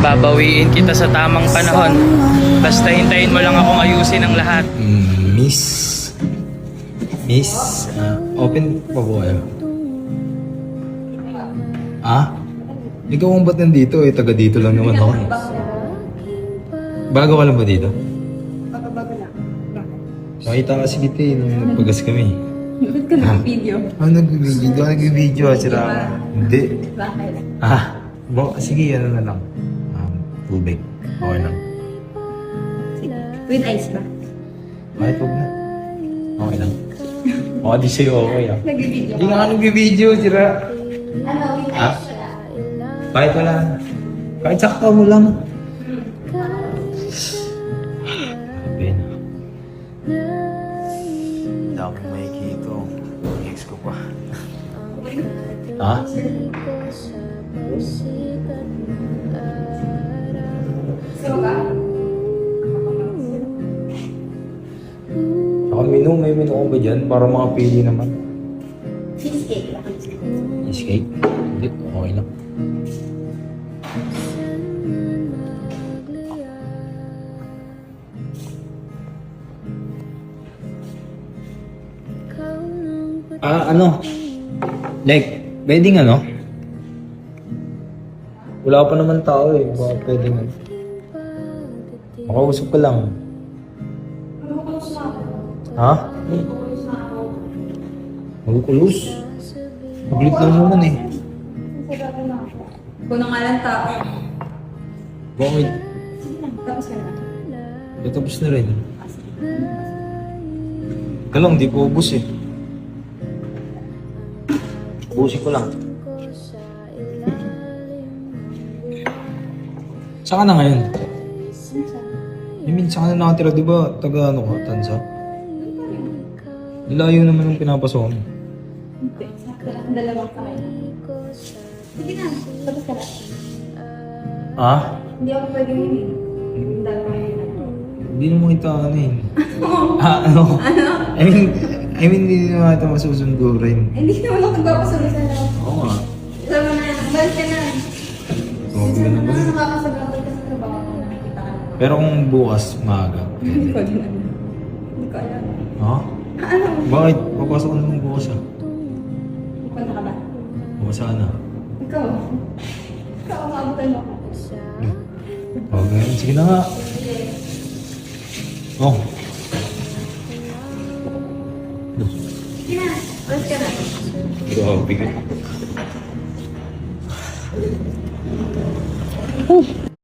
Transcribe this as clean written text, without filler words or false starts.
Babawiin kita sa tamang panahon. Basta hintayin mo lang akong ayusin ang lahat. Miss, open pa po kayo? Ikaw ang ba't nandito eh? Taga dito lang naman ako. Bago ka lang ba dito? Bago lang. Makita kasi kita eh, nung nagpagas kami. Ba't ka nag-video? Nag-video, sira. Hindi. Bakit? Sige, ano na lang. Tubig. Okay lang. Sige. With ice ba? Kahit huwag na. Okay lang. Di sa'yo okay Nag-video Hindi nga nag-video, sira. Ano? With ice wala? Kahit wala. Kahit sakto mo lang. Sabi na. Hindi ako makikita. Ex ko pa. So ba? Saka may menu ko ba dyan? Para makapili naman. Cheesecake. Cheesecake? Hindi, okay lang. Ano? Like, pwedeng ano? Wala pa naman tao eh. Baka pwedeng ano. Makausap ka lang. Ha? Magkukulos? Maglit lang naman eh. Kung nga lang tao. Bakit? Tapos ka na. Tapos na rin. Ika lang, di ko ubus eh. Ubusin ko lang. Saan ka na ngayon? Saan ka na nakatira, di ba? Taga ano ka, Tansa? Layo naman yung pinapasokan mo. Hindi. Dalawang kamay. Sige na. Tapos ka na. Hindi ako pwedeng hindi. Dalawang kamay. Hindi naman kita ano eh. Ano? I mean, hindi naman ito masusundo rin. Hindi naman ako nagpapasunod sa lahat. Oo nga. Sama na. Balik ka na. Grabe ka naman. Nakakasagapag ka sa trabaho ko. Nakikita ka na. Pero kung bukas, maaga. Hindi ko din alam. Hindi ko alam. Ha? Ano? Bakit? Papasok ka naman bukas ah. Punta ka ba? Bukas sana. Ikaw. Ikaw, maabutan mo ako. Okay, sige na nga. Oh. Sige na. Balik ka na. Grabe ka.